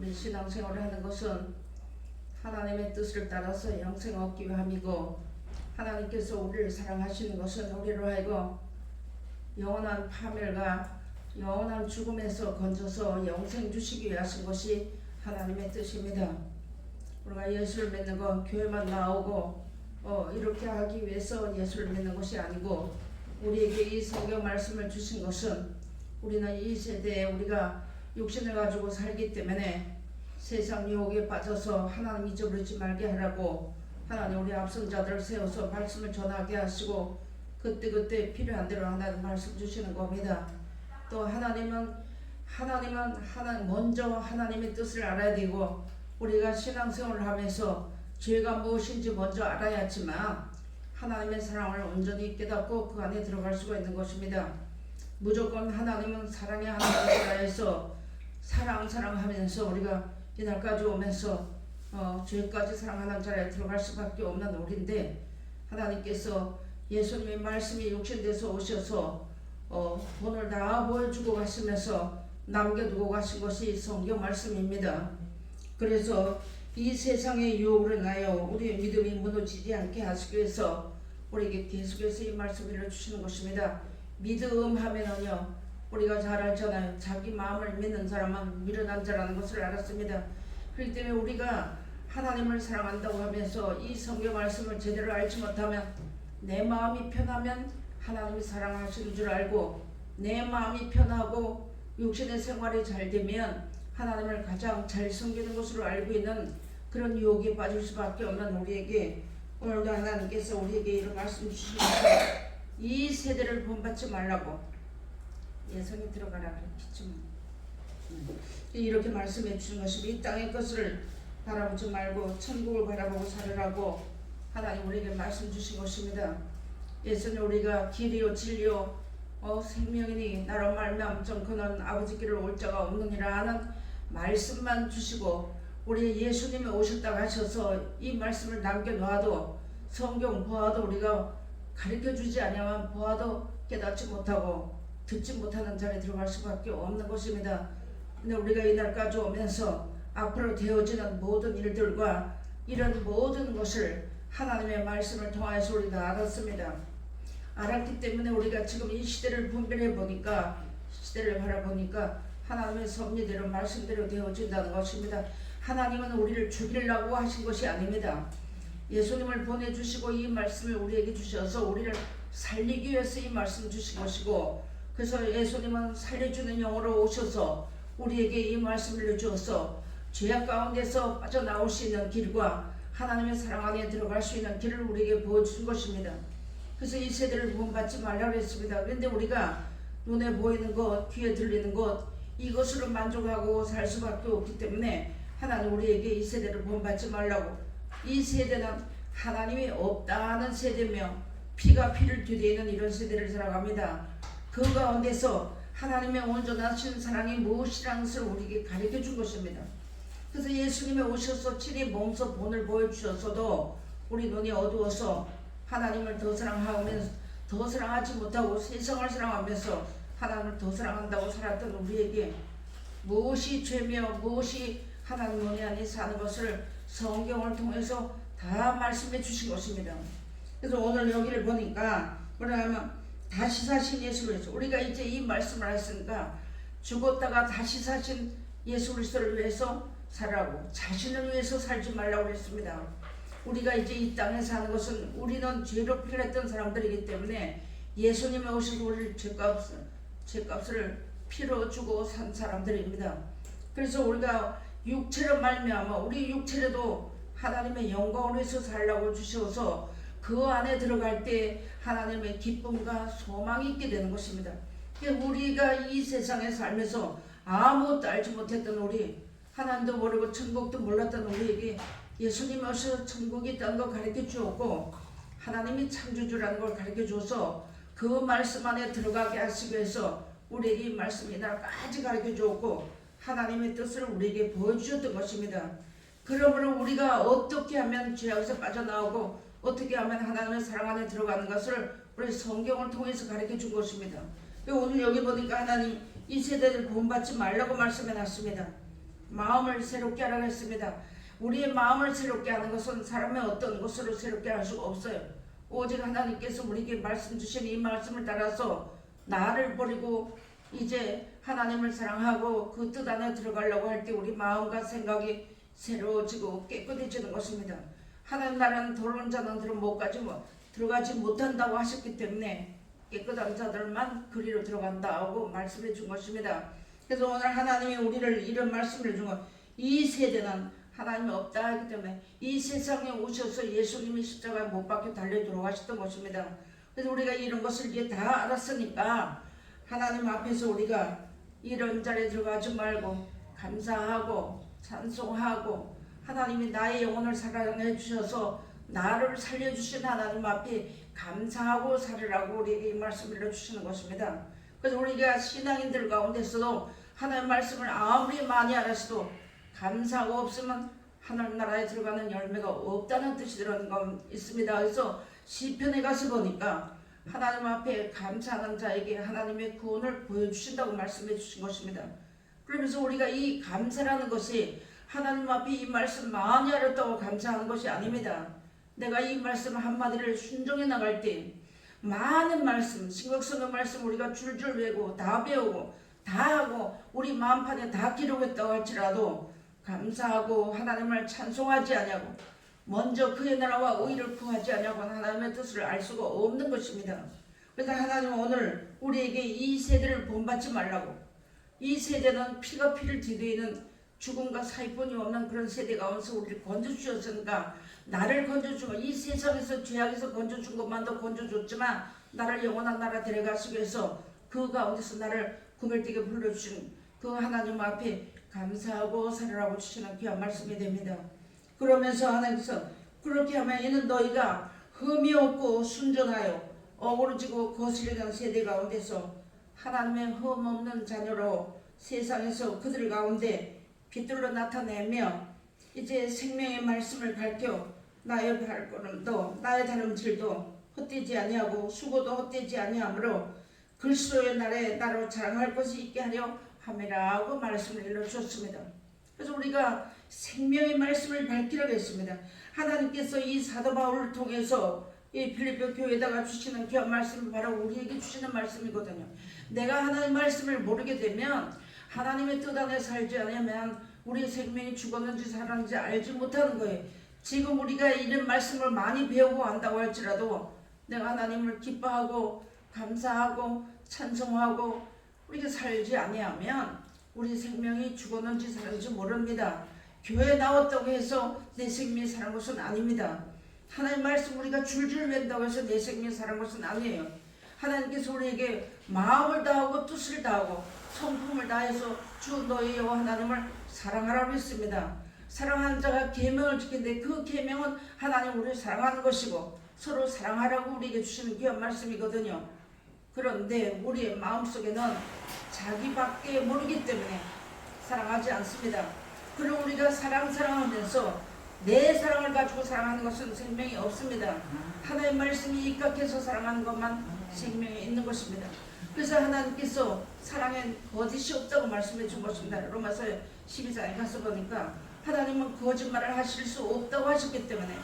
우리 신앙생활을 하는 것은 하나님의 뜻을 따라서 영생 얻기 위함이고, 하나님께서 우리를 사랑하시는 것은 우리로 하여금 영원한 파멸과 영원한 죽음에서 건져서 영생 주시기 위해 하신 것이 하나님의 뜻입니다. 우리가 예수를 믿는 건 교회만 나오고 이렇게 하기 위해서 예수를 믿는 것이 아니고, 우리에게 이 성경 말씀을 주신 것은 우리는 이 세대에 우리가 육신을 가지고 살기 때문에 세상 유혹에 빠져서 하나님 잊어버리지 말게 하라고 하나님 우리 앞선자들을 세워서 말씀을 전하게 하시고, 그때그때 필요한 대로 하나님 말씀 주시는 겁니다. 또 하나님은 먼저 하나님의 뜻을 알아야 되고, 우리가 신앙생활을 하면서 죄가 무엇인지 먼저 알아야지만 하나님의 사랑을 온전히 깨닫고 그 안에 들어갈 수가 있는 것입니다. 무조건 하나님은 사랑의 하나님이라 해서 사랑하면서 우리가 이날까지 오면서 죄까지 사랑하는 자리에 들어갈 수밖에 없는 우리인데, 하나님께서 예수님의 말씀이 육신돼서 오셔서 본을 다 보여주고 가시면서 남겨두고 가신 것이 성경 말씀입니다. 그래서 이 세상의 유혹을 인하여 우리의 믿음이 무너지지 않게 하시기 위해서 우리에게 계속해서 이 말씀을 주시는 것입니다. 믿음 하면은요, 우리가 잘 알잖아요. 자기 마음을 믿는 사람은 미련한 자라는 것을 알았습니다. 그렇기 때문에 우리가 하나님을 사랑한다고 하면서 이 성경 말씀을 제대로 알지 못하면, 내 마음이 편하면 하나님이 사랑하시는 줄 알고, 내 마음이 편하고 육신의 생활이 잘 되면 하나님을 가장 잘 섬기는 것으로 알고 있는 그런 유혹에 빠질 수밖에 없는 우리에게 오늘도 하나님께서 우리에게 이런 말씀 주시면서 이 세대를 본받지 말라고, 예성이 들어가라 그랬겠지만 이렇게 말씀해 주신 것이, 이 땅의 것을 바라보지 말고 천국을 바라보고 살으라고 하나님 우리에게 말씀 주신 것입니다. 예수는 우리가 길이요 진리요 생명이니 나로 말미암아 그는 아버지 길을 올 자가 없느니라 하는 말씀만 주시고, 우리 예수님이 오셨다고 하셔서 이 말씀을 남겨놓아도 성경 보아도 우리가 가르쳐주지 않으면 보아도 깨닫지 못하고 듣지 못하는 자리에 들어갈 수밖에 없는 것입니다. 근데 우리가 이날까지 오면서 앞으로 되어지는 모든 일들과 이런 모든 것을 하나님의 말씀을 통하여서 우리가 알았습니다. 알았기 때문에 우리가 지금 이 시대를 분별해 보니까, 시대를 바라보니까 하나님의 섭리대로 말씀대로 되어진다는 것입니다. 하나님은 우리를 죽이려고 하신 것이 아닙니다. 예수님을 보내주시고 이 말씀을 우리에게 주셔서 우리를 살리기 위해서 이 말씀을 주신 것이고, 그래서 예수님은 살려주는 영으로 오셔서 우리에게 이 말씀을 주어서 죄악 가운데서 빠져나올 수 있는 길과 하나님의 사랑 안에 들어갈 수 있는 길을 우리에게 보여준 것입니다. 그래서 이 세대를 본받지 말라고 했습니다. 그런데 우리가 눈에 보이는 것, 귀에 들리는 것, 이것으로 만족하고 살 수밖에 없기 때문에 하나님 우리에게 이 세대를 본받지 말라고, 이 세대는 하나님이 없다는 세대며 피가 피를 뒤대는 이런 세대를 살아갑니다. 그 가운데서 하나님의 온전하신 사랑이 무엇이라는 것을 우리에게 가르쳐 준 것입니다. 그래서 예수님이 오셔서 친히 몸소 본을 보여주셨어도 우리 눈이 어두워서 하나님을 더 사랑하면서 더 사랑하지 못하고 세상을 사랑하면서 하나님을 더 사랑한다고 살았던 우리에게 무엇이 죄며 무엇이 하나님 은혜 안에 사는 것을 성경을 통해서 다 말씀해 주신 것입니다. 그래서 오늘 여기를 보니까 뭐냐면 다시 사신 예수 그리스도, 우리가 이제 이 말씀을 했으니까 죽었다가 다시 사신 예수 그리스도를 위해서 살라고, 자신을 위해서 살지 말라고 했습니다. 우리가 이제 이 땅에 사는 것은 우리는 죄로 필요했던 사람들이기 때문에 예수님이 오셔서 우리를 죄값을 피로 주고 산 사람들입니다. 그래서 우리가 육체로 말미암아 우리 육체로도 하나님의 영광을 위해서 살라고 주셔서 그 안에 들어갈 때 하나님의 기쁨과 소망이 있게 되는 것입니다. 우리가 이 세상에 살면서 아무것도 알지 못했던 우리, 하나님도 모르고 천국도 몰랐던 우리에게 예수님이 오셔서 천국이 있다는 걸 가르쳐 주었고, 하나님이 창조주라는 걸 가르쳐 줘서 그 말씀 안에 들어가게 하시기 위해서 우리에게 이 말씀이 날까지 가르쳐 주었고, 하나님의 뜻을 우리에게 보여주셨던 것입니다. 그러므로 우리가 어떻게 하면 죄악에서 빠져나오고 어떻게 하면 하나님의 사랑 안에 들어가는 것을 우리 성경을 통해서 가르쳐 준 것입니다. 오늘 여기 보니까 하나님 이 세대를 본받지 말라고 말씀해 놨습니다. 마음을 새롭게 하라고 했습니다. 우리의 마음을 새롭게 하는 것은 사람의 어떤 것으로 새롭게 할 수가 없어요. 오직 하나님께서 우리에게 말씀 주신 이 말씀을 따라서 나를 버리고 이제 하나님을 사랑하고 그 뜻 안에 들어가려고 할 때 우리 마음과 생각이 새로워지고 깨끗해지는 것입니다. 하나님 나라는 더러운 자들은 들어가지 못한다고 하셨기 때문에 깨끗한 자들만 그리로 들어간다 하고 말씀해 준 것입니다. 그래서 오늘 하나님이 우리를 이런 말씀을 준 것, 이 세대는 하나님이 없다 하기 때문에 이 세상에 오셔서 예수님이 십자가에 못 박혀 달려 돌아가셨던 것입니다. 그래서 우리가 이런 것을 이제 다 알았으니까 하나님 앞에서 우리가 이런 자리에 들어가지 말고 감사하고 찬송하고 하나님이 나의 영혼을 사랑해 주셔서 나를 살려주신 하나님 앞에 감사하고 살으라고 우리에게 이 말씀을 해주시는 것입니다. 그래서 우리가 신앙인들 가운데서도 하나님 말씀을 아무리 많이 알았어도 감사가 없으면 하나님 나라에 들어가는 열매가 없다는 뜻이 들어는 건 있습니다. 그래서 시편에 가서 보니까 하나님 앞에 감사하는 자에게 하나님의 구원을 보여주신다고 말씀해 주신 것입니다. 그러면서 우리가 이 감사라는 것이 하나님 앞에 이 말씀 많이 알았다고 감사하는 것이 아닙니다. 내가 이 말씀 한마디를 순종해 나갈 때 많은 말씀, 신각성의 말씀 우리가 줄줄 외고 다 배우고 다 하고 우리 마음판에 다 기록했다고 할지라도 감사하고 하나님을 찬송하지 아니하고 먼저 그의 나라와 의를 구하지 아니하고 하나님의 뜻을 알 수가 없는 것입니다. 그래서 하나님은 오늘 우리에게 이 세대를 본받지 말라고, 이 세대는 피가 피를 뒤덮이는 죽음과 사이뿐이 없는 그런 세대 가운데서 우리를 건져주셨으니까 나를 건져주고 이 세상에서 죄악에서 건져준 것만도 건져줬지만 나를 영원한 나라 데려가시기 위해서 그 가운데서 나를 구별되게 불러주신 그 하나님 앞에 감사하고 살으라고 주시는 귀한 말씀이 됩니다. 그러면서 하나님께서 그렇게 하면 이는 너희가 흠이 없고 순전하여 어그러지고 거스르는 세대 가운데서 하나님의 흠 없는 자녀로 세상에서 그들 가운데 빛들로 나타내며 이제 생명의 말씀을 밝혀 나의 발걸음도 나의 다름질도 헛되지 아니하고 수고도 헛되지 아니하므로 그리스도의 날에 나로 자랑할 것이 있게 하려 함이라고 말씀을 일러주셨습니다. 그래서 우리가 생명의 말씀을 밝히라고 했습니다. 하나님께서 이 사도 바울을 통해서 이 빌립보 교회에다가 주시는 귀한 말씀이 바로 우리에게 주시는 말씀이거든요. 내가 하나님의 말씀을 모르게 되면 하나님의 뜻 안에 살지 않으면 우리 생명이 죽었는지 살았는지 알지 못하는 거예요. 지금 우리가 이런 말씀을 많이 배우고 한다고 할지라도 내가 하나님을 기뻐하고 감사하고 찬송하고 우리가 살지 아니하면 우리 생명이 죽었는지 살았는지 모릅니다. 교회 나왔다고 해서 내 생명이 살은 것은 아닙니다. 하나님 말씀 우리가 줄줄 맨다고 해서 내 생명이 살은 것은 아니에요. 하나님께서 우리에게 마음을 다하고 뜻을 다하고 성품을 다해서 주 너희 여호와 하나님을 사랑하라고 했습니다. 사랑하는 자가 계명을 지키는데 그 계명은 하나님 우리를 사랑하는 것이고 서로 사랑하라고 우리에게 주시는 귀한 말씀이거든요. 그런데 우리의 마음속에는 자기밖에 모르기 때문에 사랑하지 않습니다. 그리고 우리가 사랑하면서 내 사랑을 가지고 사랑하는 것은 생명이 없습니다. 하나님의 말씀이 입각해서 사랑하는 것만 생명이 있는 것입니다. 그래서 하나님께서 사랑엔 거짓이 없다고 말씀해 준 것입니다. 로마서 12장에 가서 보니까 하나님은 거짓말을 하실 수 없다고 하셨기 때문에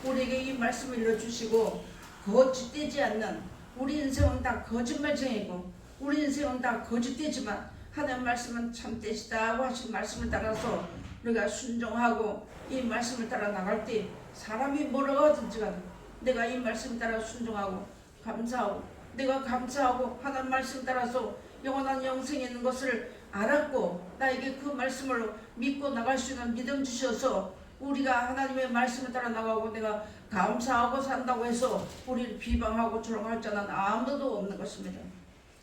우리에게 이 말씀을 일러주시고 거짓되지 않는 우리 인생은 다 거짓말쟁이고 우리 인생은 다 거짓되지만 하나님 말씀은 참되시다고 하신 말씀을 따라서 우리가 순종하고 이 말씀을 따라 나갈 때 사람이 뭐라고 하든지 간에 내가 이 말씀 따라 순종하고 감사하고 내가 감사하고 하나님 말씀 따라서 영원한 영생이 있는 것을 알았고 나에게 그 말씀을 믿고 나갈 수 있는 믿음 주셔서 우리가 하나님의 말씀을 따라 나가고 내가 감사하고 산다고 해서 우리를 비방하고 조롱할 자는 아무도 없는 것입니다.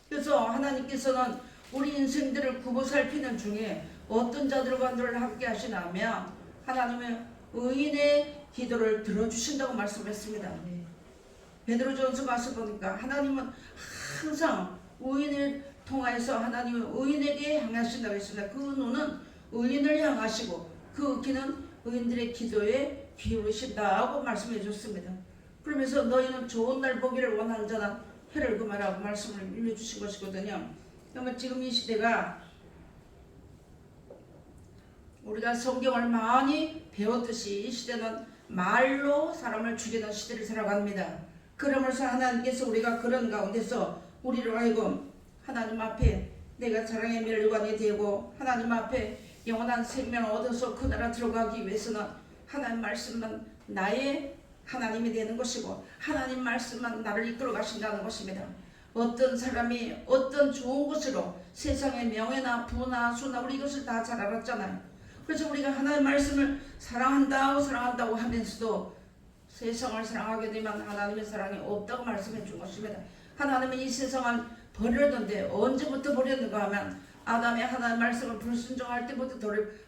그래서 하나님께서는 우리 인생들을 구보 살피는 중에 어떤 자들과 늘 함께 하시냐면 하나님의 의인의 기도를 들어주신다고 말씀했습니다. 베드로전서 가서 보니까 하나님은 항상 의인을 통하여서 하나님은 의인에게 향하신다고 했습니다. 그 눈은 의인을 향하시고 그 귀는 의인들의 기도에 기울이신다고 말씀해 줬습니다. 그러면서 너희는 좋은 날 보기를 원하는 자는 해를 금하라고 말씀을 일러주신 것이거든요. 그러면 지금 이 시대가 우리가 성경을 많이 배웠듯이 이 시대는 말로 사람을 죽이는 시대를 살아갑니다. 그러면서 하나님께서 우리가 그런 가운데서 우리로 하여금 하나님 앞에 내가 사랑의 멸류관이 되고 하나님 앞에 영원한 생명을 얻어서 그 나라 들어가기 위해서는 하나님 말씀만 나의 하나님이 되는 것이고 하나님 말씀만 나를 이끌어 가신다는 것입니다. 어떤 사람이 어떤 좋은 것으로 세상의 명예나 부나 수나 우리 이것을 다 잘 알았잖아요. 그래서 우리가 하나님 말씀을 사랑한다고 하면서도 세상을 사랑하게 되면 하나님의 사랑이 없다고 말씀해 준 것입니다. 하나님은 이 세상을 버렸는데 언제부터 버렸는가 하면 아담이 하나님 말씀을 불순종할 때부터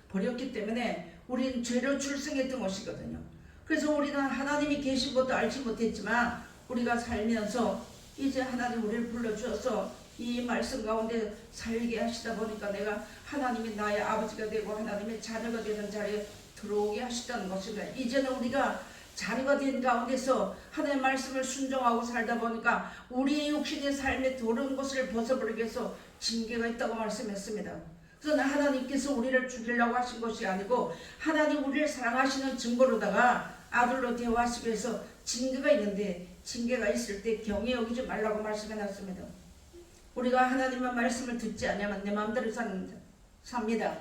버렸기 때문에 우리는 죄로 출생했던 것이거든요. 그래서 우리는 하나님이 계신 것도 알지 못했지만 우리가 살면서 이제 하나님 우리를 불러주어서 이 말씀 가운데 살게 하시다 보니까 내가 하나님이 나의 아버지가 되고 하나님의 자녀가 되는 자리에 들어오게 하시다는 것입니다. 이제는 우리가 자녀가 된 가운데서 하나님의 말씀을 순종하고 살다 보니까 우리의 육신의 삶에 도른 것을 벗어버리기 위해서 징계가 있다고 말씀했습니다. 그래서 하나님께서 우리를 죽이려고 하신 것이 아니고 하나님 우리를 사랑하시는 증거로다가 아들로 대화하시기 위해서 징계가 있는데 징계가 있을 때 경히 여기지 말라고 말씀해놨습니다. 우리가 하나님의 말씀을 듣지 않으면 내 마음대로 삽니다.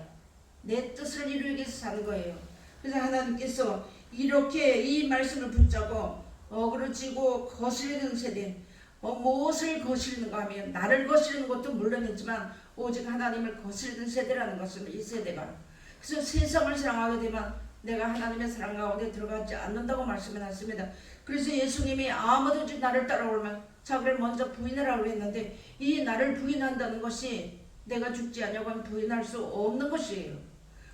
내 뜻을 이루기 위해서 사는 거예요. 그래서 하나님께서 이렇게 이 말씀을 붙잡고 어그러지고 거스르는 세대, 무엇을 거스르는가 하면 나를 거스르는 것도 물론이지만 오직 하나님을 거스르는 세대라는 것은 이 세대가. 그래서 세상을 사랑하게 되면 내가 하나님의 사랑 가운데 들어가지 않는다고 말씀해놨습니다. 그래서 예수님이 아무든지 나를 따라오면 자기를 먼저 부인하라고 했는데 이 나를 부인한다는 것이 내가 죽지 않냐고 하면 부인할 수 없는 것이에요.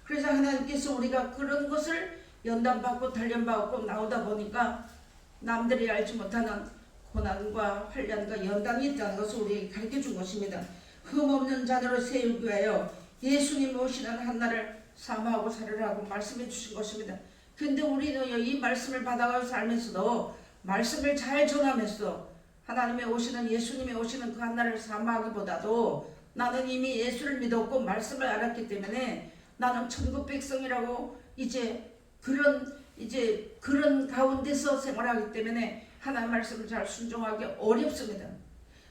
그래서 하나님께서 우리가 그런 것을 연단받고 단련받고 나오다 보니까 남들이 알지 못하는 고난과 환난과 연단이 있다는 것을 우리에게 가르쳐준 것입니다. 흠없는 자녀로 세우기 위하여 예수님 오시는 한날을 사모하고 살으라고 말씀해 주신 것입니다. 근데 우리는 이 말씀을 받아가서 살면서도 말씀을 잘 전하면서 하나님의 오시는 예수님이 오시는 그 한날을 사모하기보다도 나는 이미 예수를 믿었고 말씀을 알았기 때문에 나는 천국 백성이라고 이제 그런 가운데서 생활하기 때문에 하나님 말씀을 잘 순종하기 어렵습니다.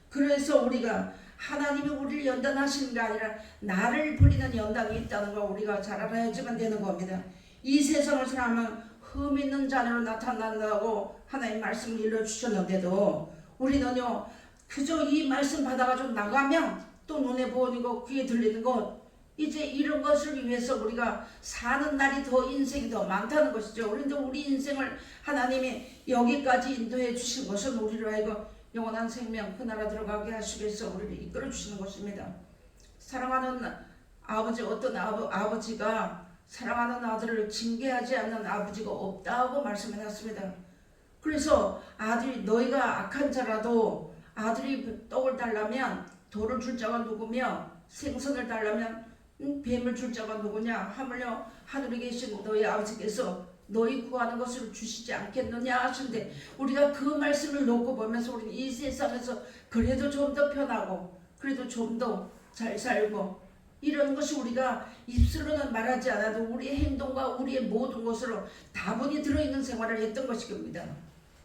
그래서 우리가 하나님이 우리를 연단하시는 게 아니라 나를 부리는 연단이 있다는 걸 우리가 잘 알아야지만 되는 겁니다. 이 세상을 사랑하면 흠 있는 자녀로 나타난다고 하나님 말씀을 일러주셨는데도 우리는요 그저 이 말씀 받아가지고 나가면 또 눈에 보이는 것 귀에 들리는 것 이제 이런 것을 위해서 우리가 사는 날이 더 인생이 더 많다는 것이죠. 그런데 우리 인생을 하나님이 여기까지 인도해 주신 것은 우리로 하여금 영원한 생명 그 나라 들어가게 하시기 위해서 우리를 이끌어 주시는 것입니다. 사랑하는 아버지 어떤 아버지가 사랑하는 아들을 징계하지 않는 아버지가 없다고 말씀해놨습니다. 그래서 아들이 너희가 악한 자라도 아들이 떡을 달라면 돌을 줄 자가 누구며 생선을 달라면 뱀을 줄 자가 누구냐 하물며 하늘에 계신 너희 아버지께서 너희 구하는 것을 주시지 않겠느냐 하신데 우리가 그 말씀을 놓고 보면서 우리는 이 세상에서 그래도 좀 더 편하고 그래도 좀 더 잘 살고 이런 것이 우리가 입술로는 말하지 않아도 우리의 행동과 우리의 모든 것으로 다분히 들어있는 생활을 했던 것입니다.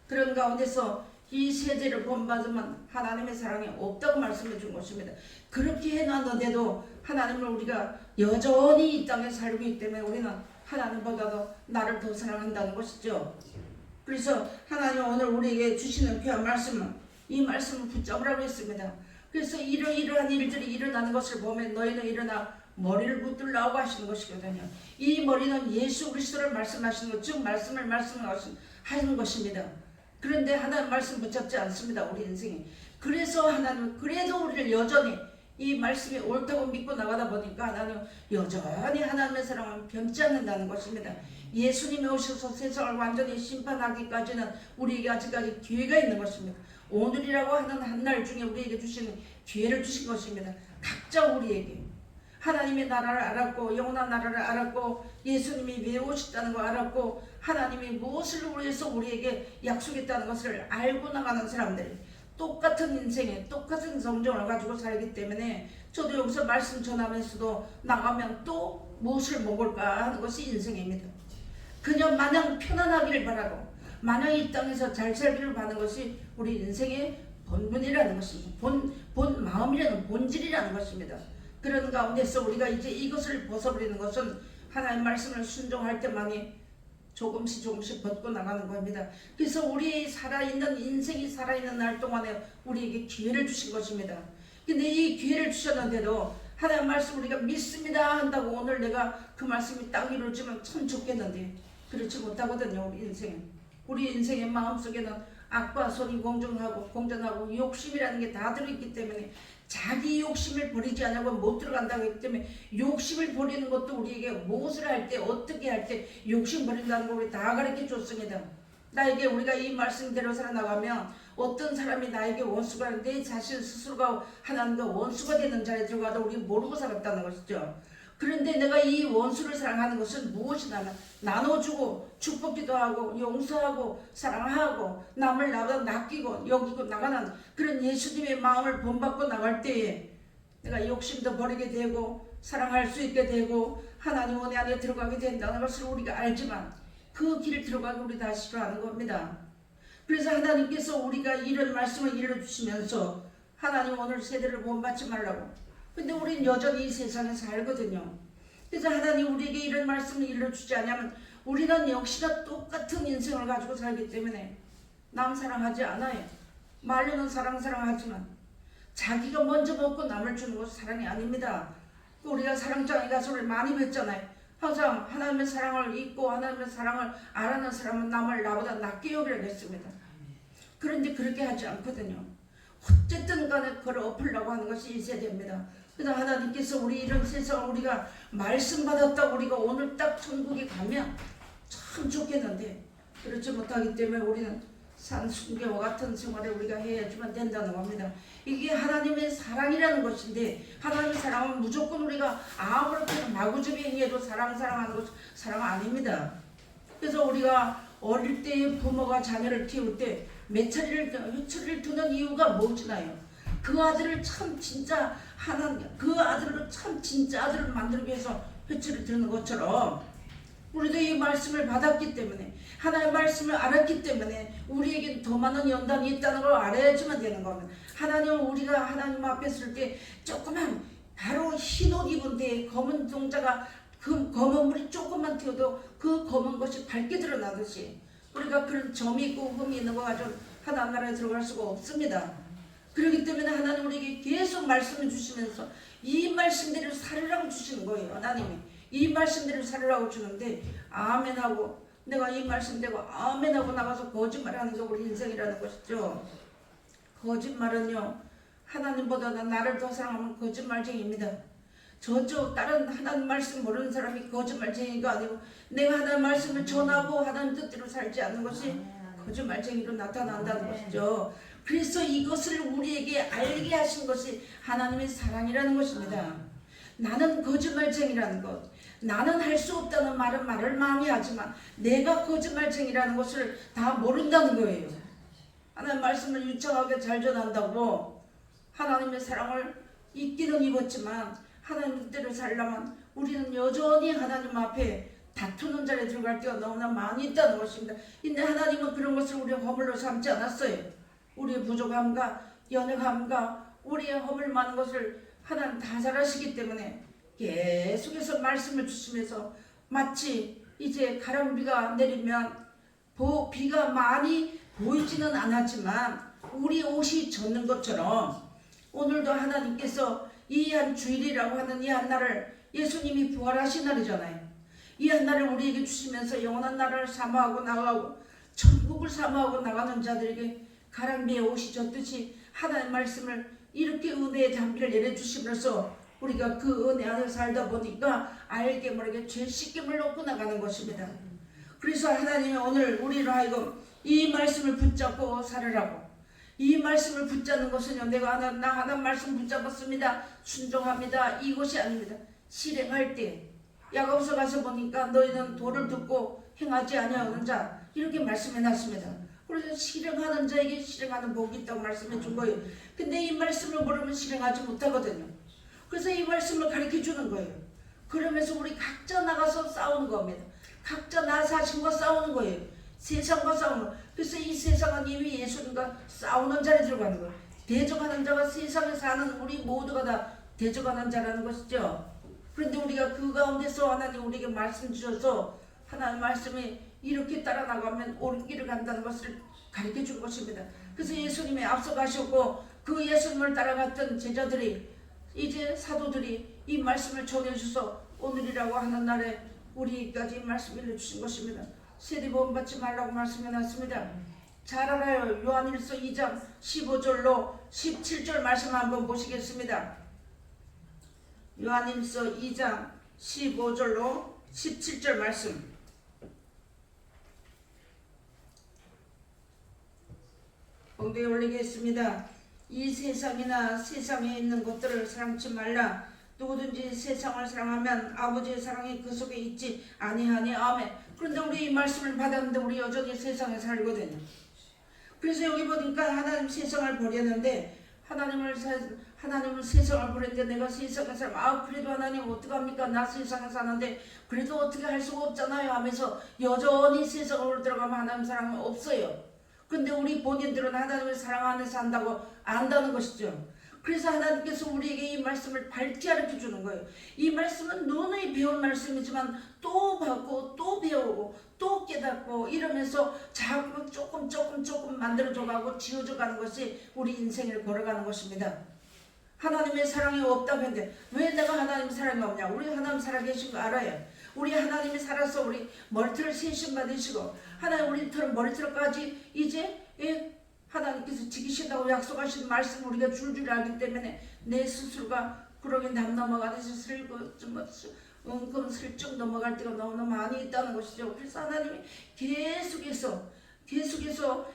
그런 가운데서 이 세대를 본받으면 하나님의 사랑이 없다고 말씀해 준 것입니다. 그렇게 해놨는데도 하나님을 우리가 여전히 이 땅에 살고 있기 때문에 우리는 하나님보다도 나를 더 사랑한다는 것이죠. 그래서 하나님 오늘 우리에게 주시는 귀한 말씀은 이 말씀을 붙잡으라고 했습니다. 그래서 이러이러한 일들이 일어나는 것을 보면 너희는 일어나 머리를 붙들라고 하시는 것이거든요. 이 머리는 예수 그리스도를 말씀하시는 것, 즉 말씀을 말씀하시는 것입니다. 그런데 하나님 말씀 붙잡지 않습니다. 우리 인생이. 그래서 하나님은 그래도 우리를 여전히 이 말씀이 옳다고 믿고 나가다 보니까 하나님 여전히 하나님의 사랑은 변치 않는다는 것입니다. 예수님이 오셔서 세상을 완전히 심판하기까지는 우리에게 아직까지 기회가 있는 것입니다. 오늘이라고 하는 한날 중에 우리에게 주시는 기회를 주신 것입니다. 각자 우리에게 하나님의 나라를 알았고 영원한 나라를 알았고 예수님이 왜 오셨다는 걸 알았고 하나님이 무엇을 위해서 우리에게 약속했다는 것을 알고 나가는 사람들 똑같은 인생에 똑같은 성정을 가지고 살기 때문에 저도 여기서 말씀 전하면서도 나가면 또 무엇을 먹을까 하는 것이 인생입니다. 그냥 마냥 편안하기를 바라고 마냥 이 땅에서 잘 살기를 바라는 것이 우리 인생의 본분이라는 것입니다. 본 마음이라는 본질이라는 것입니다. 그런 가운데서 우리가 이제 이것을 벗어버리는 것은 하나님의 말씀을 순종할 때만이 조금씩 벗고 나가는 겁니다. 그래서 우리 살아있는 인생이 살아있는 날 동안에 우리에게 기회를 주신 것입니다. 근데 이 기회를 주셨는데도 하나님의 말씀 우리가 믿습니다 한다고 오늘 내가 그 말씀이 딱 이루어지면 참 좋겠는데 그렇지 못하거든요. 우리 인생의 마음속에는 악과 선이 공존하고 욕심이라는 게 다 들어있기 때문에 자기 욕심을 버리지 않으면 못 들어간다고 했기 때문에 욕심을 버리는 것도 우리에게 무엇을 할 때 어떻게 할 때 욕심 버린다는 걸 우리 다 가르쳐 줬습니다. 나에게 우리가 이 말씀대로 살아나가면 어떤 사람이 나에게 원수가 내 자신 스스로가 하나님과 원수가 되는 자리에 들어가도 우리 모르고 살았다는 것이죠. 그런데 내가 이 원수를 사랑하는 것은 무엇이냐면 나눠주고 축복기도 하고 용서하고 사랑하고 남을 나보다 낚이고 여기고 나가는 그런 예수님의 마음을 본받고 나갈 때에 내가 욕심도 버리게 되고 사랑할 수 있게 되고 하나님 은혜 안에 들어가게 된다는 것을 우리가 알지만 그 길을 들어가기 우리 다 싫어하는 겁니다. 그래서 하나님께서 우리가 이런 말씀을 일러주시면서 하나님 오늘 세대를 본받지 말라고. 근데 우린 여전히 이 세상에 살거든요. 그래서 하나님 우리에게 이런 말씀을 일러주지 않으면 우리는 역시나 똑같은 인생을 가지고 살기 때문에 남 사랑하지 않아요. 말로는 사랑하지만 자기가 먼저 먹고 남을 주는 것은 사랑이 아닙니다. 우리가 사랑장에 가서를 많이 뵀잖아요. 항상 하나님의 사랑을 잊고 하나님의 사랑을 알아는 사람은 남을 나보다 낫게 여기라고 했습니다. 그런데 그렇게 하지 않거든요. 어쨌든 간에 그걸 엎으려고 하는 것이 이 세대입니다. 그래서 하나님께서 우리 이런 세상을 우리가 말씀 받았다고 우리가 오늘 딱 천국에 가면 참 좋겠는데 그렇지 못하기 때문에 우리는 산숭배와 같은 생활을 우리가 해야지만 된다는 겁니다. 이게 하나님의 사랑이라는 것인데 하나님의 사랑은 무조건 우리가 아무렇게나 마구잡이 행해도 사랑하는 것은 사랑 아닙니다. 그래서 우리가 어릴 때 부모가 자녀를 키울 때 회초리를 두는 이유가 무엇이나요? 그 아들을 참 진짜 그 아들로 참 진짜 아들을 만들기 위해서 회초리를 드는 것처럼 우리도 이 말씀을 받았기 때문에 하나님의 말씀을 알았기 때문에 우리에게 더 많은 연단이 있다는 걸 알아야지만 되는 겁니다. 하나님은 우리가 하나님 앞에 있을 때 조그만 바로 흰 옷 입은 데 검은 동자가 그 검은 물이 조금만 튀어도 그 검은 것이 밝게 드러나듯이 우리가 그런 점이 있고 흠이 있는 거 가지고 하나님 나라에 들어갈 수가 없습니다. 그렇기 때문에 하나님 우리에게 계속 말씀을 주시면서 이 말씀대로 살으라고 주시는 거예요. 하나님이 이 말씀대로 살으라고 주는데 아멘하고 내가 이 말씀대로 아멘하고 나가서 거짓말하는 게 우리 인생이라는 것이죠. 거짓말은요 하나님보다 나를 더 사랑하면 거짓말쟁이입니다. 저쪽 다른 하나님 말씀 모르는 사람이 거짓말쟁이가 아니고 내가 하나님 말씀을 전하고 하나님 뜻대로 살지 않는 것이 거짓말쟁이로 나타난다는 것이죠. 그래서 이것을 우리에게 알게 하신 것이 하나님의 사랑이라는 것입니다. 나는 거짓말쟁이라는 것, 나는 할 수 없다는 말을 많이 하지만 내가 거짓말쟁이라는 것을 다 모른다는 거예요. 하나님 말씀을 유창하게 잘 전한다고 하나님의 사랑을 입기는 입었지만 하나님 뜻대로 살려면 우리는 여전히 하나님 앞에 다투는 자리에 들어갈 때가 너무나 많이 있다는 것입니다. 근데 하나님은 그런 것을 우리의 허물로 삼지 않았어요. 우리의 부족함과 연약함과 우리의 허물 많은 것을 하나님 다 잘 아시기 때문에 계속해서 말씀을 주시면서 마치 이제 가랑비가 내리면 비가 많이 보이지는 않았지만 우리 옷이 젖는 것처럼 오늘도 하나님께서 이 한 주일이라고 하는 이 한 날을 예수님이 부활하신 날이잖아요. 이 한 날을 우리에게 주시면서 영원한 나라를 사모하고 나가고 천국을 사모하고 나가는 자들에게 가랑비에 옷이 젖듯이 하나님의 말씀을 이렇게 은혜의 잔비를 내려주시면서 우리가 그 은혜 안에 살다 보니까 알게 모르게 죄 씻김을 얻고 나가는 것입니다. 그래서 하나님이 오늘 우리로 하여금 이 말씀을 붙잡고 살으라고. 이 말씀을 붙잡는 것은요, 내가 하나님 말씀 붙잡았습니다, 순종합니다, 이것이 아닙니다. 실행할 때 야고보서 가서 보니까 너희는 도를 듣고 행하지 아니하는 자 이렇게 말씀해놨습니다. 그래서 실행하는 자에게 실행하는 복이 있다고 말씀해 준 거예요. 근데 이 말씀을 모르면 실행하지 못하거든요. 그래서 이 말씀을 가르쳐 주는 거예요. 그러면서 우리 각자 나가서 싸우는 겁니다. 각자 나 자신과 싸우는 거예요. 세상과 싸우는 거. 그래서 이 세상은 이미 예수님과 싸우는 자리에 들어가는 거예요. 대적하는 자가 세상에 사는 우리 모두가 다 대적하는 자라는 것이죠. 그런데 우리가 그 가운데서 하나님 우리에게 말씀 주셔서 하나님 말씀이 이렇게 따라 나가면 옳은 길을 간다는 것을 가르쳐 준 것입니다. 그래서 예수님이 앞서 가셨고 그 예수님을 따라갔던 제자들이 이제 사도들이 이 말씀을 전해주셔서 오늘이라고 하는 날에 우리까지 말씀 일러주신 것입니다. 세리 본받지 말라고 말씀해놨습니다. 잘 알아요. 요한일서 2장 15절로 17절 말씀 한번 보시겠습니다. 요한일서 2장 15절로 17절 말씀. 공개에 올리겠습니다. 이 세상이나 세상에 있는 것들을 사랑치 말라. 누구든지 세상을 사랑하면 아버지의 사랑이 그 속에 있지 아니하니. 아멘. 그런데 우리 이 말씀을 받았는데 우리 여전히 세상에 살거든요. 그래서 여기 보니까 하나님 세상을 버렸는데 하나님은 세상을 버렸는데 내가 세상에 살면 그래도 하나님 어떡합니까? 나 세상에 사는데 그래도 어떻게 할 수가 없잖아요 하면서 여전히 세상으로 들어가면 하나님 사랑은 없어요. 근데 우리 본인들은 하나님을 사랑 안에 산다고 안다는 것이죠. 그래서 하나님께서 우리에게 이 말씀을 밝게 가르쳐 주는 거예요. 이 말씀은 누누이 배운 말씀이지만 또 받고 또 배우고 또 깨닫고 이러면서 자꾸 조금 만들어져가고 지어져가는 것이 우리 인생을 걸어가는 것입니다. 하나님의 사랑이 없다고 했는데 왜 내가 하나님의 사랑이 없냐? 우리 하나님 살아계신 거 알아요. 우리 하나님이 살아서 우리 머리털을 세심 받으시고 하나님 우리 머리털까지 이제 하나님께서 지키신다고 약속하신 말씀 우리가 줄줄 알기 때문에 내 스스로가 구렁이 담 넘어가듯이 슬쩍 넘어갈 때가 너무나 많이 있다는 것이죠. 그래서 하나님이 계속해서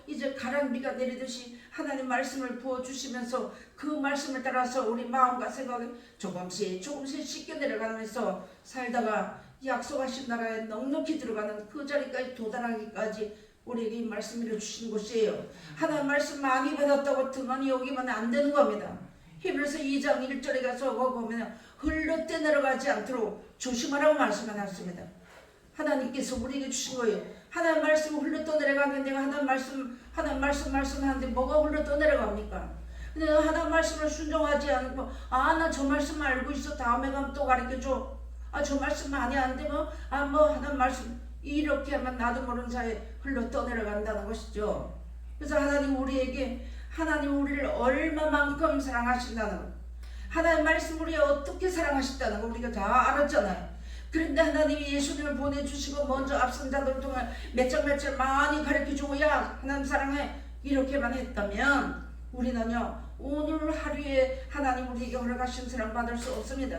이제 가랑비가 내리듯이 하나님 말씀을 부어주시면서 그 말씀을 따라서 우리 마음과 생각을 조금씩 씻겨 내려가면서 살다가 약속하신 나라에 넉넉히 들어가는 그 자리까지 도달하기까지 우리에게 이 말씀을 주신 것이에요. 하나님 말씀 많이 받았다고 등한히 여기면 안 되는 겁니다. 히브리서 2장 1절에 가서 보면 흘러 내려가지 않도록 조심하라고 말씀해놨습니다. 하나님께서 우리에게 주신 거예요. 하나님 말씀 흘러 떠내려가는데 내가 하나님 말씀 하는데 뭐가 흘러 떠내려갑니까? 내가 하나님 말씀을 순종하지 않고 나 저 말씀 알고 있어 다음에 가면 또 가르쳐줘. 저 말씀 많이 안 되면 하나님 말씀 이렇게 하면 나도 모르는 사이에 흘러 떠내려간다는 것이죠. 그래서 하나님 우리를 얼마만큼 사랑하신다는 것, 하나님 말씀 우리 어떻게 사랑하셨다는 거 우리가 다 알았잖아요. 그런데 하나님이 예수님을 보내주시고 먼저 앞선 자들을 통해 몇 장 많이 가르쳐주고 야 하나님 사랑해 이렇게만 했다면 우리는요 오늘 하루에 하나님 우리에게 허락하신 사랑 받을 수 없습니다.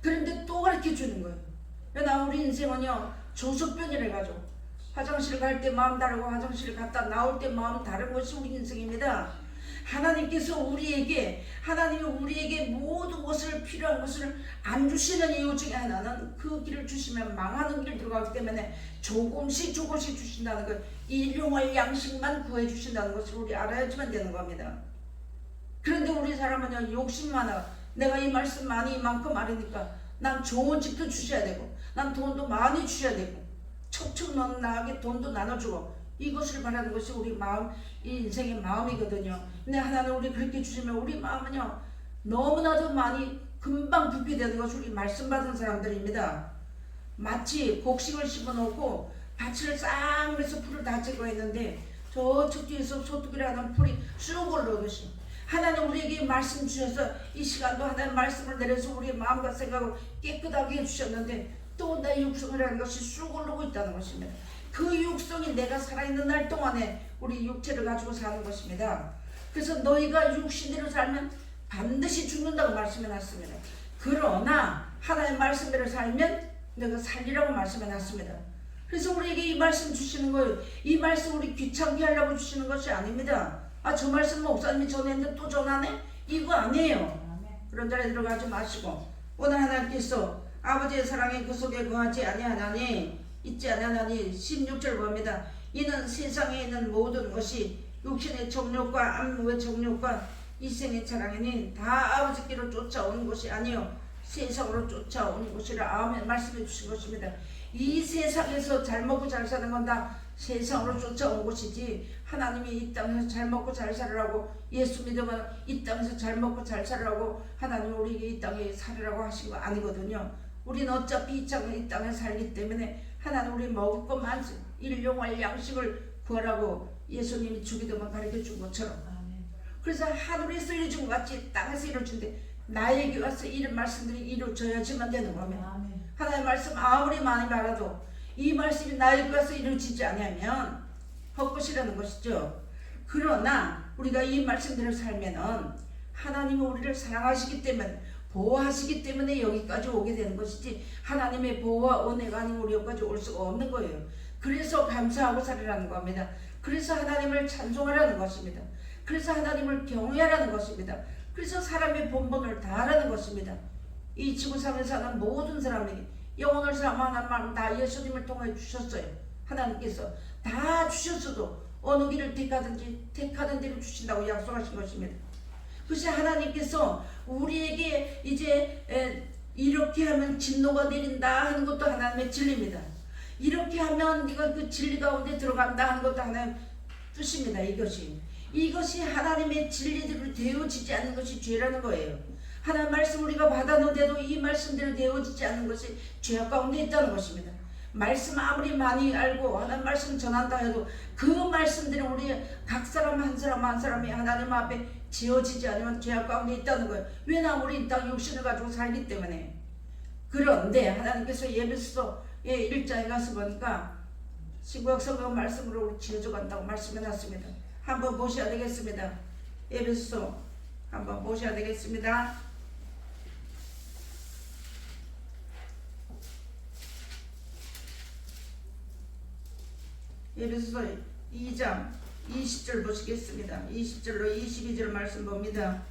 그런데 또 가르쳐주는 거예요. 왜냐 우리 인생은요 조석변이라 가지고 화장실 갈 때 마음 다르고 화장실 갔다 나올 때 마음 다른 것이 우리 인생입니다. 하나님께서 우리에게 모든 것을 필요한 것을 안 주시는 이유 중에 하나는 그 길을 주시면 망하는 길 들어가기 때문에 조금씩 주신다는 것, 일용할 양식만 구해 주신다는 것을 우리 알아야지만 되는 겁니다. 그런데 우리 사람은요 욕심 많아. 내가 이 말씀 많이 이만큼 알으니까 난 좋은 집도 주셔야 되고 난 돈도 많이 주셔야 되고 척척 나가게 돈도 나눠주고 이것을 바라는 것이 우리 마음, 이 인생의 마음이거든요. 근데 하나님 우리 그렇게 주시면 우리 마음은요 너무나도 많이 금방 부패되는 것이 우리 말씀 받은 사람들입니다. 마치 곡식을 심어놓고 밭을 싹면서 풀을 다 제거했는데 저쪽 뒤에서 소뚜기라는 풀이 쑥 올라오듯이 하나님 우리에게 말씀 주셔서 이 시간도 하나님 말씀을 내려서 우리의 마음과 생각을 깨끗하게 해주셨는데 또 내 육성이라는 것이 쑥 오르고 있다는 것입니다. 그 육성이 내가 살아있는 날 동안에 우리 육체를 가지고 사는 것입니다. 그래서 너희가 육신대로 살면 반드시 죽는다고 말씀해놨습니다. 그러나 하나님의 말씀대로 살면 내가 살리라고 말씀해놨습니다. 그래서 우리에게 이 말씀 주시는 거예요. 이 말씀 우리 귀찮게 하려고 주시는 것이 아닙니다. 저 말씀 목사님이 전했는데 또 전하네? 이거 아니에요. 그런 자리에 들어가지 마시고 오늘 하나님께서 아버지의 사랑에 그 속에 거하지 아니하나니 있지 아니하나니 16절 봅니다. 이는 세상에 있는 모든 것이 육신의 정욕과 안목의 정욕과 이생의 자랑이니 다 아버지께로 쫓아오는 것이 아니요 세상으로 쫓아오는 것이라. 아멘. 말씀해 주신 것입니다. 이 세상에서 잘 먹고 잘 사는 건 다 세상으로 쫓아온 것이지, 하나님이 이 땅에서 잘 먹고 잘 살으라고, 예수 믿으면 이 땅에서 잘 먹고 잘 살으라고 하나님이 우리에게 이 땅에 살으라고 하신 거 아니거든요. 우리는 어차피 이 땅에 살기 때문에 하나님 우리 먹을 것만 일용할 양식을 구하라고 예수님이 주기도만 가르쳐 준 것처럼, 그래서 하늘에서 이루어진 것 같이 땅에서 이루어진데 나에게 와서 이런 말씀들이 이루어져야지만 되는 겁니다. 하나님의 말씀 아무리 많이 말해도 이 말씀이 나에게 와서 이루어지지 않으면 헛것이라는 것이죠. 그러나 우리가 이 말씀대로 살면은 하나님이 우리를 사랑하시기 때문에, 보호하시기 때문에 여기까지 오게 되는 것이지, 하나님의 보호와 은혜가 아니면 우리 여기까지 올 수가 없는 거예요. 그래서 감사하고 살으라는 겁니다. 그래서 하나님을 찬송하라는 것입니다. 그래서 하나님을 경외하라는 것입니다. 그래서 사람의 본분을 다하라는 것입니다. 이 지구상에 사는 모든 사람에게 영혼을 사모하는 마음 다 예수님을 통해 주셨어요. 하나님께서 다 주셨어도 어느 길을 택하든 대로 주신다고 약속하신 것입니다. 그래서 하나님께서 우리에게 이제 이렇게 하면 진노가 내린다 하는 것도 하나님의 진리입니다. 이렇게 하면 네가 그 진리 가운데 들어간다 하는 것도 하나님의 뜻입니다. 이것이 하나님의 진리대로 되어지지 않는 것이 죄라는 거예요. 하나님 말씀 우리가 받았는데도 이 말씀대로 되어지지 않는 것이 죄악 가운데 있다는 것입니다. 말씀 아무리 많이 알고 하나님 말씀 전한다 해도 그 말씀대로 우리 각 사람 한 사람이 하나님 앞에 지어지지 않으면 죄악 가운데 있다는 거예요. 왜냐하면 우리 이 땅 육신을 가지고 살기 때문에. 그런데 하나님께서 에베소서 1장에 가서 보니까 신구약 성경 말씀으로 지어져 간다고 말씀해 놨습니다. 한번 보셔야 되겠습니다. 에베소서 한번 보셔야 되겠습니다. 에베소서 2장 20절 보시겠습니다. 20절로 22절 말씀 봅니다.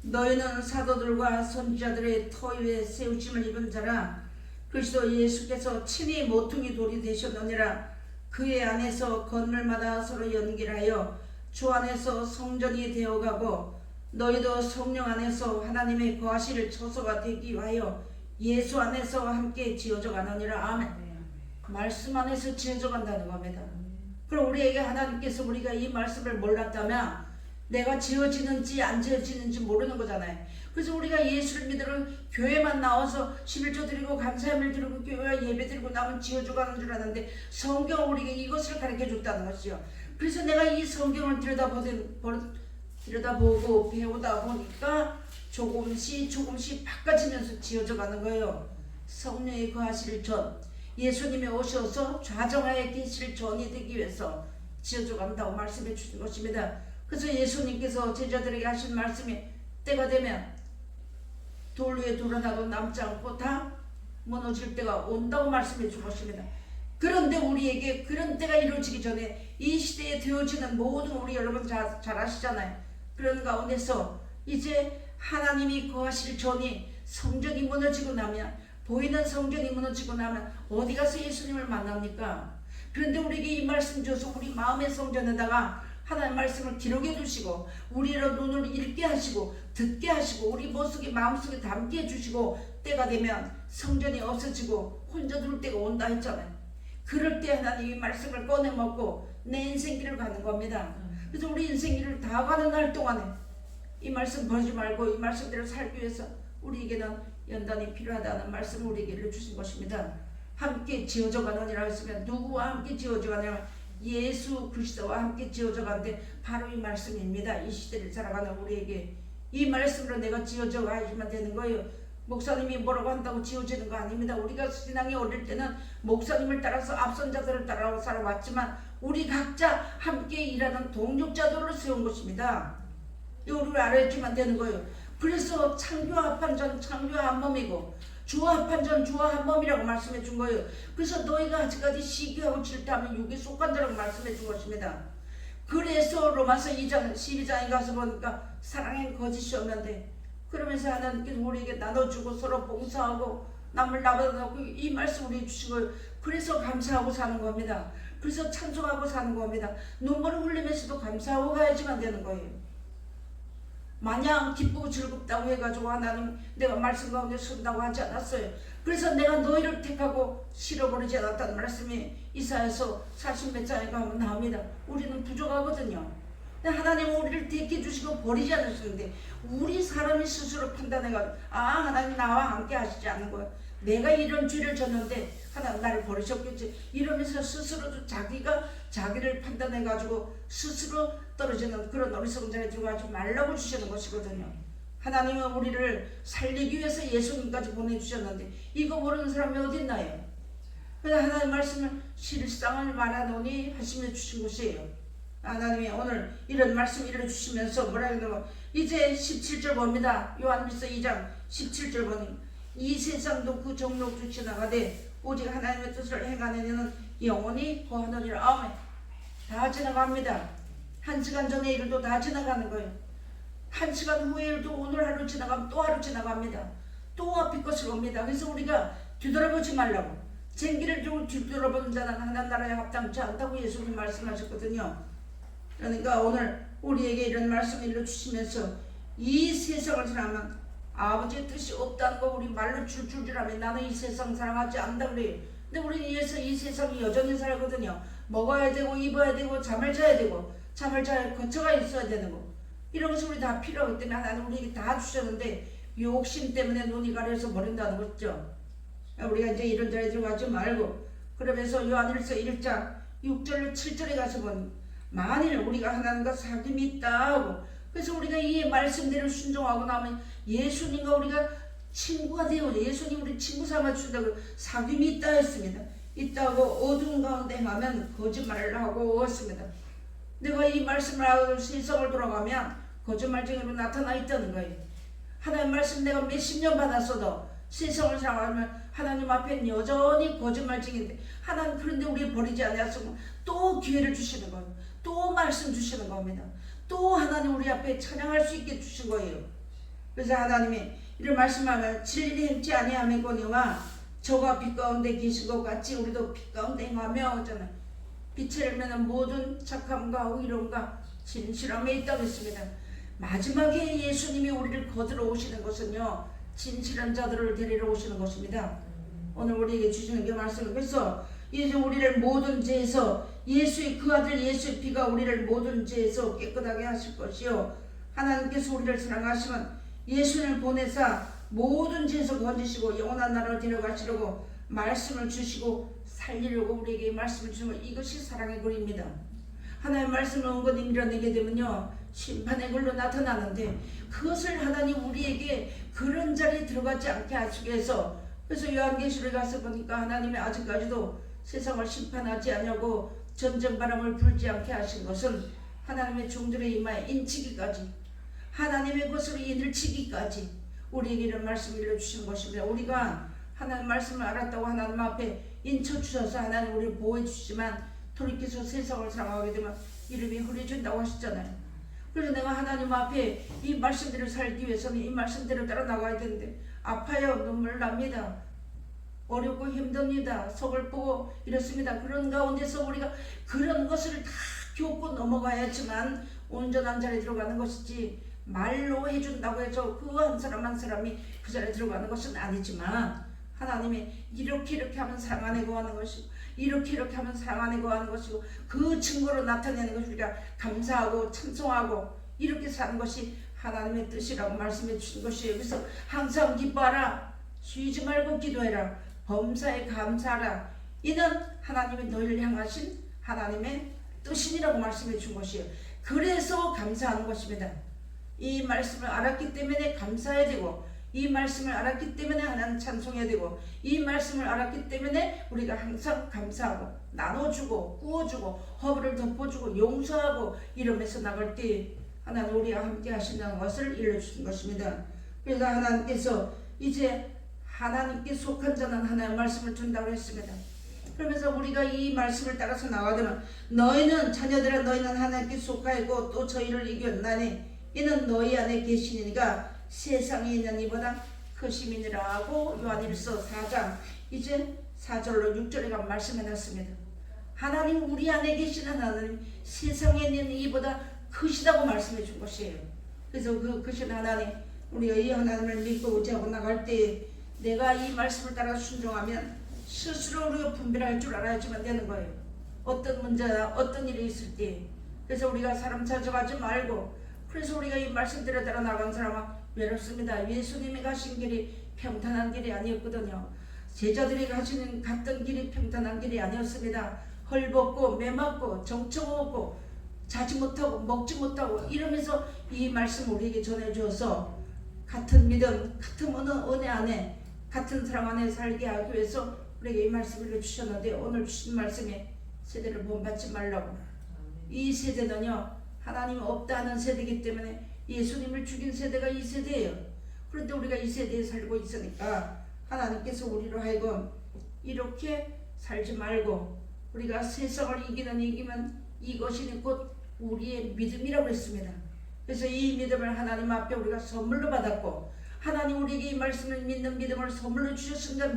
너희는 사도들과 선지자들의 터 위에 세우심을 입은 자라. 그리스도 예수께서 친히 모퉁이 돌이 되셨느니라. 그의 안에서 건물마다 서로 연결하여 주 안에서 성전이 되어가고, 너희도 성령 안에서 하나님의 거하실 처소가 되기 위하여 예수 안에서 함께 지어져 가느니라. 아멘. 말씀 안에서 지어져 간다는 겁니다. 그럼 우리에게 하나님께서 우리가 이 말씀을 몰랐다면 내가 지어지는지 안 지어지는지 모르는 거잖아요. 그래서 우리가 예수를 믿으러 교회만 나와서 11조 드리고 감사함을 드리고 교회 예배 드리고 나면 지어져 가는 줄 아는데, 성경 우리에게 이것을 가르쳐 줬다는 것이죠. 그래서 내가 이 성경을 들여다보고 배우다 보니까 조금씩 바꿔지면서 지어져 가는 거예요. 성령이 거하실 전, 예수님이 오셔서 좌정하에 계실 전이 되기 위해서 지어져 간다고 말씀해 주신 것입니다. 그래서 예수님께서 제자들에게 하신 말씀이 때가 되면 돌 위에 돌아다도 남지 않고 다 무너질 때가 온다고 말씀해 준 것입니다. 그런데 우리에게 그런 때가 이루어지기 전에 이 시대에 되어지는 모든 우리 여러분 잘 아시잖아요. 그런 가운데서 이제 하나님이 거하실 전이 성전이 무너지고 나면, 보이는 성전이 무너지고 나면 어디 가서 예수님을 만납니까? 그런데 우리에게 이 말씀 줘서 우리 마음의 성전에다가 하나님 말씀을 기록해 두시고 우리로 눈을 읽게 하시고 듣게 하시고 우리 마음속에 담게 해주시고, 때가 되면 성전이 없어지고 혼자 둘 때가 온다 했잖아요. 그럴 때 하나님이 말씀을 꺼내 먹고 내 인생길을 가는 겁니다. 그래서 우리 인생길을 다 가는 날 동안에 이 말씀 버리지 말고 이 말씀대로 살기 위해서 우리에게는 연단이 필요하다는 말씀을 우리에게 주신 것입니다. 함께 지어져 가느니라 했으면 누구와 함께 지어져 가느냐? 예수 그리스도와 함께 지어져 가는데 바로 이 말씀입니다. 이 시대를 살아가는 우리에게 이 말씀으로 내가 지어져 가야지만 되는 거예요. 목사님이 뭐라고 한다고 지어지는 거 아닙니다. 우리가 신앙이 어릴 때는 목사님을 따라서 앞선 자들을 따라 살아왔지만 우리 각자 함께 일하는 동력자들을 세운 것입니다. 이거를 알아야지만 되는 거예요. 그래서 창조와 합한 전 창조와 한 몸이고 주와 합한 전 주와 한 몸이라고 말씀해 준 거예요. 그래서 너희가 아직까지 시기하고 질투하면 육에 속한 자라고 말씀해 준 것입니다. 그래서 로마서 2장 12장에 가서 보니까 사랑엔 거짓이 없는데, 그러면서 하나님께서 우리에게 나눠주고 서로 봉사하고 남을 나눠주고 이 말씀 우리에게 주신 거예요. 그래서 감사하고 사는 겁니다. 그래서 찬송하고 사는 겁니다. 눈물을 흘리면서도 감사하고 가야지만 되는 거예요. 마냥 기쁘고 즐겁다고 해가지고 하나님 내가 말씀 가운데 선다고 하지 않았어요. 그래서 내가 너희를 택하고 실어버리지 않았다는 말씀이 이사야서 40몇 장에 가면 나옵니다. 우리는 부족하거든요. 근데 하나님은 우리를 택해주시고 버리지 않으시는데 우리 사람이 스스로 판단해가지고 하나님 나와 함께 하시지 않는 거야. 내가 이런 죄를 졌는데 하나님 나를 버리셨겠지 이러면서 스스로도 자기가 자기를 판단해가지고 스스로 떨어지는 그런 어리석은 자에 들어가지 말라고 주시는 것이거든요. 하나님은 우리를 살리기 위해서 예수님까지 보내주셨는데 이거 모르는 사람이 어디 있나요? 그래서 하나님 말씀을 실상을 말하노니 하시며 주신 것이에요. 하나님이 오늘 이런 말씀 일러주시면서 뭐라 그러면 이제 17절 봅니다. 요한일서 2장 17절 보니 이 세상도 그 정욕도 지나가되 오직 하나님의 뜻을 행하는 이는 영원히 거하느니라. 아멘. 다 지나갑니다. 1시간 전의 일도 다 지나가는 거예요. 1시간 후의 일도 오늘 하루 지나가면 또 하루 지나갑니다. 또 앞이 것을 옵니다. 그래서 우리가 뒤돌아보지 말라고. 쟁기를 두고 뒤돌아보는 자는 하나님 나라에 합당치 않다고 예수님 말씀하셨거든요. 그러니까 오늘 우리에게 이런 말씀을 일러주시면서 이 세상을 사랑하면 아버지의 뜻이 없다는 거 우리 말로 줄줄 하면 나는 이 세상 사랑하지 않는다 그래요. 근데 우리는 이 세상이 여전히 살거든요. 먹어야 되고 입어야 되고 잠을 자야 되고 잠을 잘 거처가 있어야 되는 거 이런 것이 우리 다 필요하기 때문에 하나님 우리에게 다 주셨는데 욕심 때문에 눈이 가려서 버린다는 거죠. 우리가 이제 이런 자리에 들어가지 말고 그러면서 요한일서 1장 6절 7절에 가서 보니 만일 우리가 하나님과 사귐이 있다 하고 그래서 우리가 이 말씀대로 순종하고 나면 예수님과 우리가 친구가 되어 예수님 우리 친구 삼아주신다고 사귐이 있다 했습니다. 있다고 어두운 가운데 행하면 거짓말을 하고 했습니다. 내가 이 말씀을 하고 세상을 돌아가면 거짓말쟁이로 나타나 있다는 거예요. 하나님 말씀 내가 몇십 년 받았어도 세상을 살아가면 하나님 앞에 여전히 거짓말쟁이인데 하나님 그런데 우리 버리지 않았으면 또 기회를 주시는 거예요. 또 말씀 주시는 겁니다. 또 하나님 우리 앞에 찬양할 수 있게 주신 거예요. 그래서 하나님이 이런 말씀하면 진리를 행치 아니하매거니와 저가 빛 가운데 계신 것 같이 우리도 빛 가운데 행하며 하잖아요. 빛을 알면 모든 착함과 의로움과 진실함에 있다고 했습니다. 마지막에 예수님이 우리를 거들어 오시는 것은요 진실한 자들을 데리러 오시는 것입니다. 오늘 우리에게 주시는 게 말씀은 그래서 이제 우리를 모든 죄에서 예수의 그 아들 예수의 피가 우리를 모든 죄에서 깨끗하게 하실 것이요 하나님께서 우리를 사랑하시면 예수를 보내사 모든 죄에서 건지시고 영원한 나라로 데려가시려고 말씀을 주시고 살리려고 우리에게 말씀을 주시면 이것이 사랑의 글입니다. 하나님의 말씀을 은근히 밀어내게 되면요 심판의 글로 나타나는데 그것을 하나님 우리에게 그런 자리에 들어가지 않게 하시기 위해서 그래서 요한계시를 가서 보니까 하나님이 아직까지도 세상을 심판하지 않냐고 전쟁바람을 불지 않게 하신 것은 하나님의 종들의 이마에 인치기까지 하나님의 것으로 인을 치기까지 우리에게 이런 말씀을 일러주신 것입니다. 우리가 하나님 말씀을 알았다고 하나님 앞에 인쳐주셔서 하나님 우리를 보호해 주시지만 돌이켜서 세상을 살아가게 되면 이름이 흐려진다고 하셨잖아요. 그래서 내가 하나님 앞에 이 말씀대로 살기 위해서는 이 말씀대로 따라 나가야 되는데 아파요. 눈물 납니다. 어렵고 힘듭니다. 속을 보고 이렇습니다. 그런 가운데서 우리가 그런 것을 다 겪고 넘어가야지만 온전한 자리에 들어가는 것이지 말로 해준다고 해서 그 한 사람 한 사람이 그 자리에 들어가는 것은 아니지만 하나님이 이렇게 하면 사랑 안에 거하는 것이고 이렇게 하면 사랑 안에 거하는 것이고 그 증거로 나타내는 것을 우리가 감사하고 찬송하고 이렇게 사는 것이 하나님의 뜻이라고 말씀해 주신 것이에요. 그래서 항상 기뻐하라 쉬지 말고 기도해라 범사에 감사하라 이는 하나님이 너희를 향하신 하나님의 뜻이라고 말씀해 준 것이에요. 그래서 감사하는 것입니다. 이 말씀을 알았기 때문에 감사해야 되고 이 말씀을 알았기 때문에 하나님 찬송해야 되고 이 말씀을 알았기 때문에 우리가 항상 감사하고 나눠주고 구워주고 허물을 덮어주고 용서하고 이러면서 나갈 때 하나님 우리와 함께 하신다는 것을 일러주신 것입니다. 그래서 하나님께서 이제 하나님께 속한 자는 하나님의 말씀을 준다고 했습니다. 그러면서 우리가 이 말씀을 따라서 나가되면 너희는 자녀들아 너희는 하나님께 속하였고 또 저희를 이겼나니 이는 너희 안에 계시니가 세상에 있는 이보다 크심이니라 하고 요한일서 4장 이제 4절로 6절에 가면 말씀해놨습니다. 하나님 우리 안에 계시는 하나님 세상에 있는 이보다 크시다고 말씀해 준 것이에요. 그래서 그신 하나님, 우리가 이 하나님을 믿고 의지하고 나갈 때 내가 이 말씀을 따라 순종하면 스스로 우리가 분별할 줄 알아야지만 되는 거예요. 어떤 문제나 어떤 일이 있을 때. 그래서 우리가 사람 찾아가지 말고, 그래서 우리가 이 말씀대로 따라 나간 사람은 외롭습니다. 예수님이 가신 길이 평탄한 길이 아니었거든요. 제자들이 가시는 갔던 길이 평탄한 길이 아니었습니다. 헐벗고 매맞고 정처없고 자지 못하고 먹지 못하고 이러면서 이 말씀 우리에게 전해주어서 같은 믿음, 같은 은혜 안에, 같은 사랑 안에 살게 하기 위해서 우리에게 이 말씀을 주셨는데, 오늘 주신 말씀에 세대를 본받지 말라고. 이 세대는요, 하나님 없다 하는 세대이기 때문에 예수님을 죽인 세대가 이 세대예요. 그런데 우리가 이 세대에 살고 있으니까 하나님께서 우리로 하여금 이렇게 살지 말고, 우리가 세상을 이기면 이것이 곧 우리의 믿음이라고 했습니다. 그래서 이 믿음을 하나님 앞에 우리가 선물로 받았고, 하나님 우리에게 이 말씀을 믿는 믿음을 선물로 주셨으니까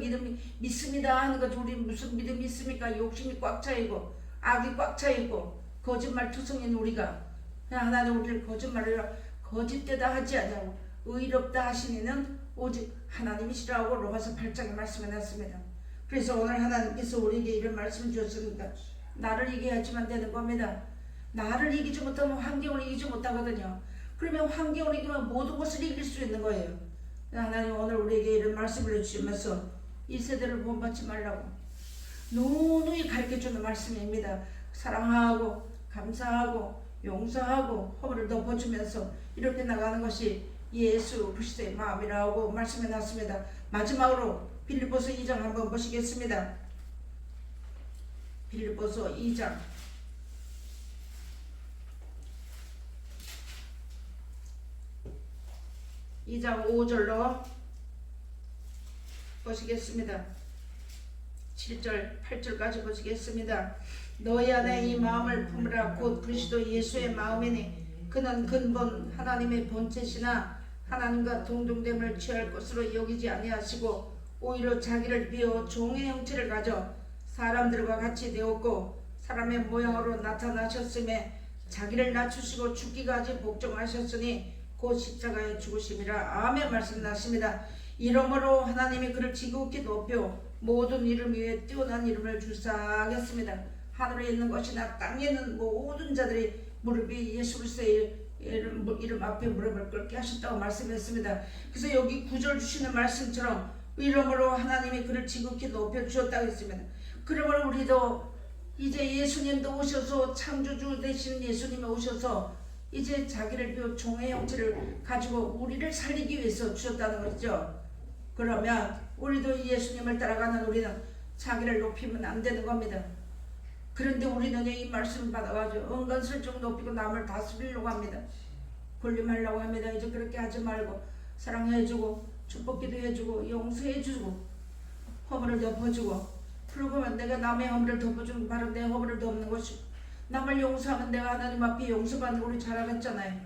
믿습니다 하는 거죠. 우리 무슨 믿음이 있습니까? 욕심이 꽉 차있고 악이 꽉 차있고 거짓말 투성인 우리가, 하나님 우리를 거짓말을 거짓되다 하지 않냐고 의롭다 하시니는 오직 하나님이시라고 로마서 8장에 말씀해놨습니다. 그래서 오늘 하나님께서 우리에게 이런 말씀을 주셨으니까 나를 이겨야지만 되는 겁니다. 나를 이기지 못하면 환경을 이기지 못하거든요. 그러면 환경을 이기면 모든 것을 이길 수 있는 거예요. 하나님 오늘 우리에게 이런 말씀을 해주시면서 이 세대를 본받지 말라고 누누이 가르쳐주는 말씀입니다. 사랑하고 감사하고 용서하고 허물을 덮어주면서 이렇게 나가는 것이 예수 그리스도의 마음이라고 말씀해놨습니다. 마지막으로 빌립보서 2장 한번 보시겠습니다. 빌립보서 2장 5절로 보시겠습니다. 7절 8절까지 보시겠습니다. 너희 안에 이 마음을 품으라. 곧 그리스도 예수의 마음이니 그는 근본 하나님의 본체시나 하나님과 동등됨을 취할 것으로 여기지 아니하시고 오히려 자기를 비워 종의 형체를 가져 사람들과 같이 되었고 사람의 모양으로 나타나셨음에 자기를 낮추시고 죽기까지 복종하셨으니 곧 십자가에 죽으심이라. 아멘 말씀하십니다. 이러므로 하나님이 그를 지극히 높여 모든 이름 위에 뛰어난 이름을 주사하겠습니다. 하늘에 있는 것이나 땅에 있는 모든 자들이 무릎이 예수 그리스도의 이름 앞에 무릎을 꿇게 하셨다고 말씀했습니다. 그래서 여기 9절 주시는 말씀처럼 이러므로 하나님이 그를 지극히 높여 주셨다고 했습니다. 그러므로 우리도 이제 예수님도 오셔서 창조주 되신 예수님이 오셔서 이제 자기를 비워 종의 형체를 가지고 우리를 살리기 위해서 주셨다는 거죠. 그러면 우리도 예수님을 따라가는 우리는 자기를 높이면 안 되는 겁니다. 그런데 우리는 이 말씀을 받아가지고 은근슬쩍 높이고 남을 다스리려고 합니다. 군림하려고 합니다. 이제 그렇게 하지 말고 사랑해주고 축복기도 해주고 용서해주고 허물을 덮어주고, 그러면 내가 남의 허물을 덮어주는 바로 내 허물을 덮는 것이, 남을 용서하면 내가 하나님 앞에 용서받는 우리 잘하겠잖아요.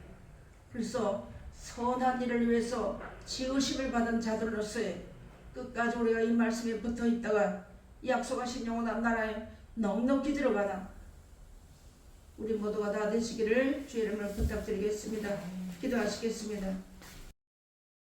그래서 선한 일을 위해서 지으심을 받은 자들로서의 끝까지 우리가 이 말씀에 붙어 있다가 약속하신 영원한 나라에 넉넉히 들어가나 우리 모두가 다 되시기를 주의 이름으로 부탁드리겠습니다. 기도하시겠습니다.